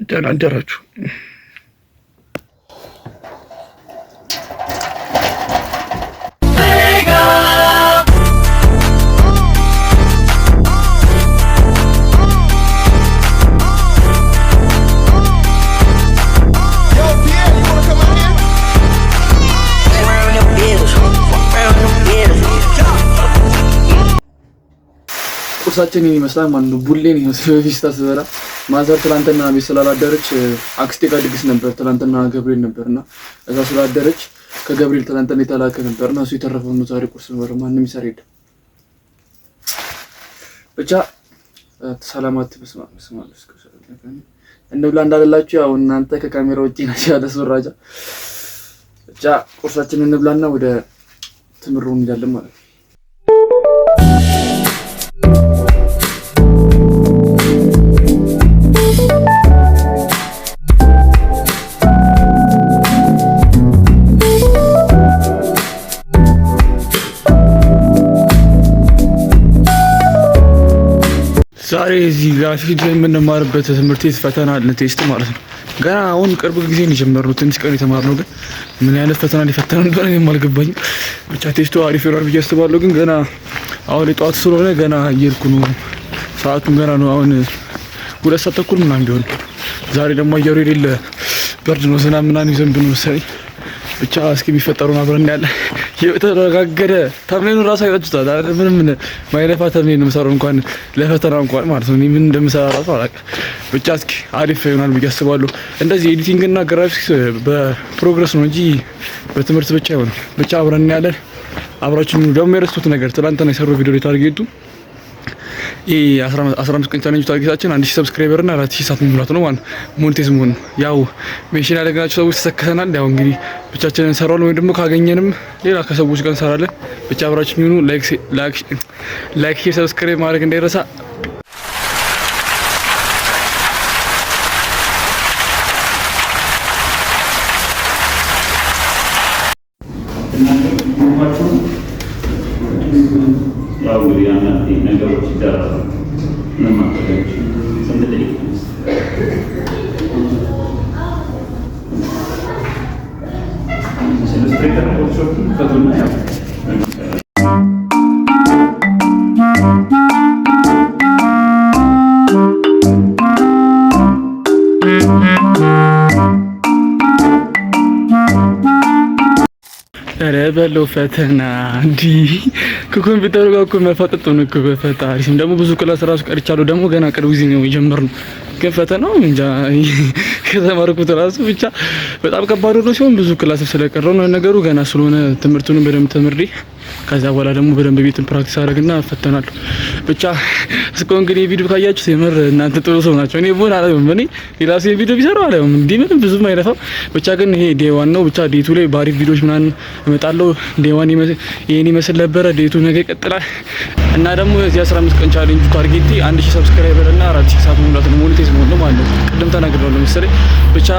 ደህና አደራችሁ። ቁርሳችንን ይመስላል ማለት ነው። ቡሌን ይመስላል ፊስታ ስበላ ማዘር ትላንትና ቤት ስላላደረች አክስቴ ጋር ድግስ ነበር። ትላንትና ገብርኤል ነበርና እዛ ስላደረች ከገብርኤል ትላንትና የተላከ ነበርና እሱ የተረፈው ነው ዛሬ ቁርስ ነበር። ማንንም ይሰራ የለም። ብቻ ሰላማት በስማል እንደውላ እንዳለላችሁ ያው እናንተ ከካሜራ ውጪ ናችሁ ያለ ሱራጃ። ብቻ ቁርሳችንን እንብላና ወደ ትምሩ እንሄዳለን ማለት ነው። ዛሬ እዚህ ግራፊክ የምንማርበት ትምህርት ቤት ፈተና አለ፣ ቴስት ማለት ነው። ገና አሁን ቅርብ ጊዜ ነው የጀመርነው፣ ትንሽ ቀን የተማርነው። ግን ምን አይነት ፈተና ሊፈተን እንደሆነ እኔም አልገባኝም። ብቻ ቴስቱ አሪፍ ይሆናል ብዬ አስባለሁ። ግን ገና አሁን የጠዋት ስለሆነ ገና እየሄድኩ ነው። ሰዓቱም ገና ነው። አሁን 2 ሰዓት ተኩል ምናምን ቢሆን። ዛሬ ደግሞ አየሩ የሌለ ብርድ ነው፣ ዝናብ ምናምን ይዘንብ ነው መሰለኝ። ብቻ እስኪ የሚፈጠሩን አብረን እናያለን። የተረጋገደ ተምኔኑ ራሱ አይታችሁታል አይደል? ምንም ማይለፋ ተምኔን ነው የምሰራው እንኳን ለፈተና እንኳን ማለት ነው። እኔ ምን እንደምሰራ ራሱ አላውቅም። ብቻ እስኪ አሪፍ ይሆናል ብዬ አስባለሁ። እንደዚህ ኤዲቲንግ እና ግራፊክስ በፕሮግረስ ነው እንጂ በትምህርት ብቻ አይሆንም። ብቻ አብረን እናያለን። አብራችሁ ደግሞ የረስቱት ነገር ትላንትና የሰራው ቪዲዮ ታርጌቱ ይሄ 15 ቀን ቻሌንጅ ታርጌታችን 1000 ሰብስክራይበር እና 4000 ሰዓት መሙላት ነው ማለት ሞኔታይዝ መሆን። ያው ሜንሽን ያደረግናቸው ሰዎች ተሰከተናል። ያው እንግዲህ ብቻችንን እንሰራለን ወይ ደግሞ ካገኘንም ሌላ ከሰዎች ጋር እንሰራለን። ብቻ አብራችሁ ይሁኑ። ላይክ ሼር ሰብስክራይብ ማድረግ እንዳይረሳ። ያው እንግዲህ አንዳንድ ነገሮች ይደረጋሉ። ምን ማድረግ ስንት ደቂቃ በለው ፈተና እንዲህ ከኮምፒውተሩ ጋር እኮ መፋጠጥ ነው እኮ በፈጣሪ ስም። ደግሞ ብዙ ክላስ ራሱ ቀርቻለሁ። ደግሞ ገና ቅርብ ጊዜ ነው የጀመርነው። ግን ፈተናው እንጃ ከተማርኩት ራሱ ብቻ በጣም ከባድ ነው ሲሆን ብዙ ክላስ ስለቀረው ነው ነገሩ። ገና ስለሆነ ትምህርቱን በደንብ ተምሬ ከዛ በኋላ ደግሞ በደንብ ቤትን ፕራክቲስ አደረግና ፈተናለሁ። ብቻ እስካሁን እንግዲህ ቪዲዮ ካያችሁት የምር እናንተ ጥሩ ሰው ናቸው። እኔ ቦና አላየሁም። እኔ ሌላ ሰው ቪዲዮ ቢሰራው አላየሁም። እንዲህ ምንም ብዙም አይለፋም። ብቻ ግን ይሄ ዴይ ዋን ነው። ብቻ ዴቱ ላይ ባሪፍ ቪዲዮዎች ምናምን እመጣለሁ። ዴይ ዋን ይሄን ይመስል ነበረ። ዴቱ ነገ ይቀጥላል እና ደግሞ እዚህ 15 ቀን ቻሌንጅ ታርጌቴ 1000 ሰብስክራይበር እና 4000 ሰዓት መሙላት ነው። ሞኔታይዝ መሆን ነው ማለት ነው። ቅድም ተናግሬያለሁ መሰለኝ። ብቻ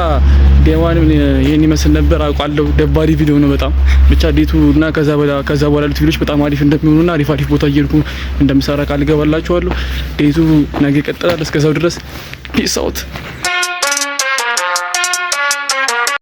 ዴይ ዋን ይሄን ይመስል ነበር። አውቃለሁ ደባሪ ቪዲዮ ነው በጣም። ብቻ ዴቱ እና ከዛ በኋላ ያሉት ቪዲዮዎች በጣም አሪፍ እንደሚሆኑና አሪፍ ቦታ እየሄድኩ እንደምሰራ ቃል ገባላችኋለሁ። ዴቱ ነገ ይቀጥላል። እስከዛው ድረስ ፒስ አውት።